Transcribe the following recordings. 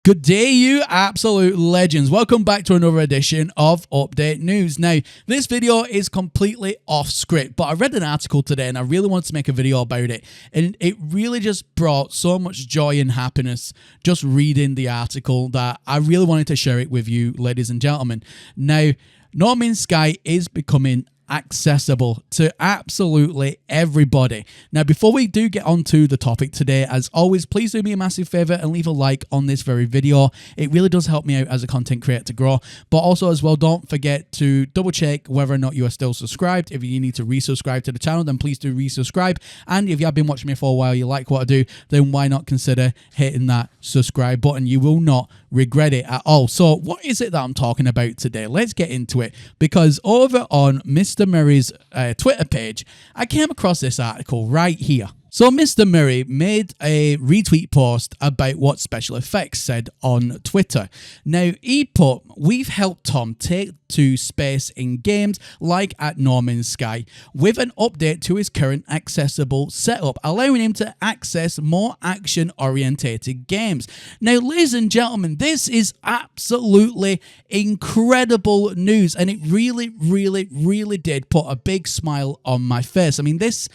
Good day, you absolute legends. Welcome back to another edition of Update News. Now, this video is completely off script, but I read an article today and I really wanted to make a video about it. And it really just brought so much joy and happiness just reading the article that I really wanted to share it with you, ladies and gentlemen. Now, No Man's Sky is becoming accessible to absolutely everybody. Now, before we do get onto the topic today, as always, please do me a massive favor and leave a like on this very video. It really does help me out as a content creator to grow. But also as well, don't forget to double check whether or not you are still subscribed. If you need to resubscribe to the channel, then please do resubscribe. And if you have been watching me for a while, you like what I do, then why not consider hitting that subscribe button? You will not regret it at all. So what is it that I'm talking about today? Let's get into it, because over on Mr. Murray's Twitter page, I came across this article right here. So Mr. Murray made a retweet post about what Special Effects said on Twitter. Now, he put, "We've helped Tom take to space in games like at No Man's Sky with an update to his current accessible setup, allowing him to access more action-orientated games." Now, ladies and gentlemen, this is absolutely incredible news, and it really, really did put a big smile on my face. I mean, this,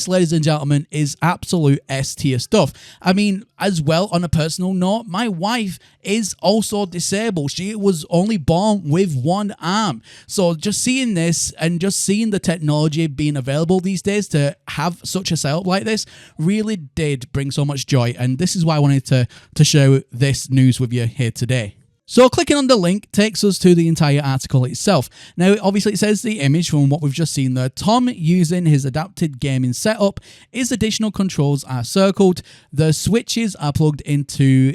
ladies and gentlemen, is absolute S-tier stuff. I mean, as well, on a personal note, my wife is also disabled. She was only born with one arm. So just seeing this and just seeing the technology being available these days to have such a setup like this really did bring so much joy. And this is why I wanted to share this news with you here today. So clicking on the link takes us to the entire article itself. Now, obviously it says the image from what we've just seen there. Tom using his adapted gaming setup. His additional controls are circled. The switches are plugged into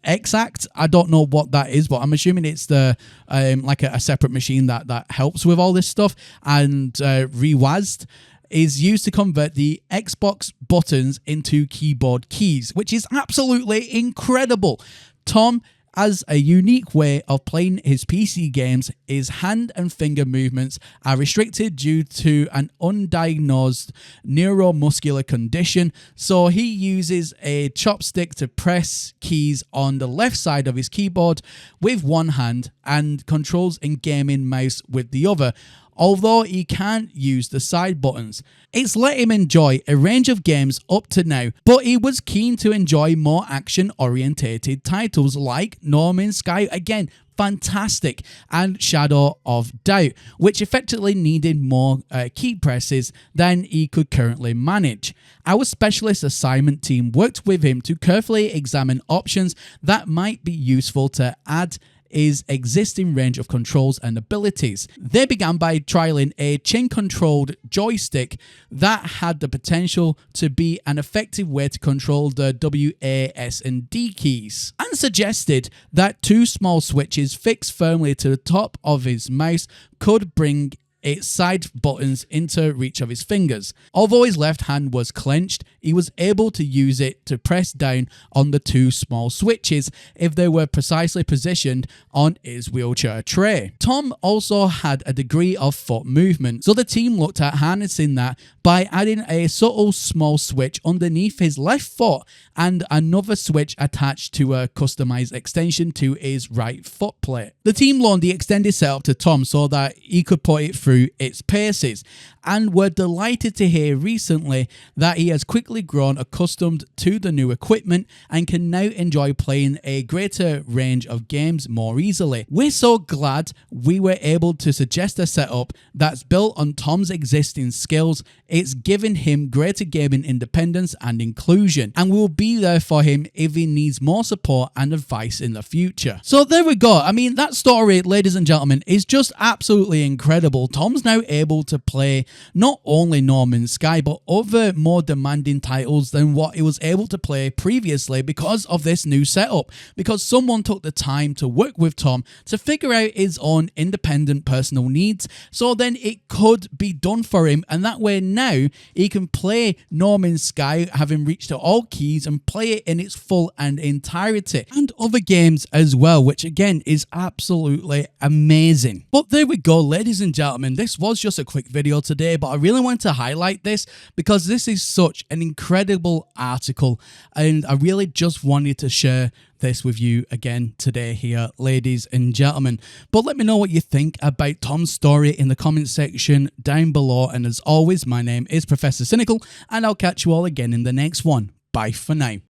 Exact. I don't know what that is, but I'm assuming it's the like a separate machine that helps with all this stuff. And Rewazed is used to convert the Xbox buttons into keyboard keys, which is absolutely incredible. Tom has a unique way of playing his PC games. His hand and finger movements are restricted due to an undiagnosed neuromuscular condition, so he uses a chopstick to press keys on the left side of his keyboard with one hand and controls a gaming mouse with the other, although he can't use the side buttons. It's let him enjoy a range of games up to now, but he was keen to enjoy more action-orientated titles like No Man's Sky, again, fantastic, and Shadow of Doubt, which effectively needed more key presses than he could currently manage. Our specialist assignment team worked with him to carefully examine options that might be useful to add his existing range of controls and abilities. They began by trialing a chain-controlled joystick that had the potential to be an effective way to control the W, A, S, and D keys, and suggested that two small switches fixed firmly to the top of his mouse could bring its side buttons into reach of his fingers. Although his left hand was clenched, he was able to use it to press down on the two small switches if they were precisely positioned on his wheelchair tray. Tom also had a degree of foot movement, so the team looked at harnessing that by adding a subtle small switch underneath his left foot and another switch attached to a customized extension to his right foot plate. The team loaned the extended setup to Tom so that he could put it through its paces, and were delighted to hear recently that he has quickly grown accustomed to the new equipment and can now enjoy playing a greater range of games more easily. We're so glad we were able to suggest a setup that's built on Tom's existing skills. It's given him greater gaming independence and inclusion, and we will be there for him if he needs more support and advice in the future. So there we go. I mean, that story, ladies and gentlemen, is just absolutely incredible. Tom's now able to play not only No Man's Sky, but other more demanding titles than what he was able to play previously because of this new setup, because someone took the time to work with Tom to figure out his own independent personal needs, so then it could be done for him, and that way now he can play No Man's Sky having reached all keys and play it in its full and entirety, and other games as well, which again is absolutely amazing. But there we go, ladies and gentlemen, this was just a quick video today day, but I really want to highlight this because this is such an incredible article, and I really just wanted to share this with you again today here, ladies and gentlemen. But let me know what you think about Tom's story in the comment section down below, and as always, my name is Professor Cynical, and I'll catch you all again in the next one. Bye for now.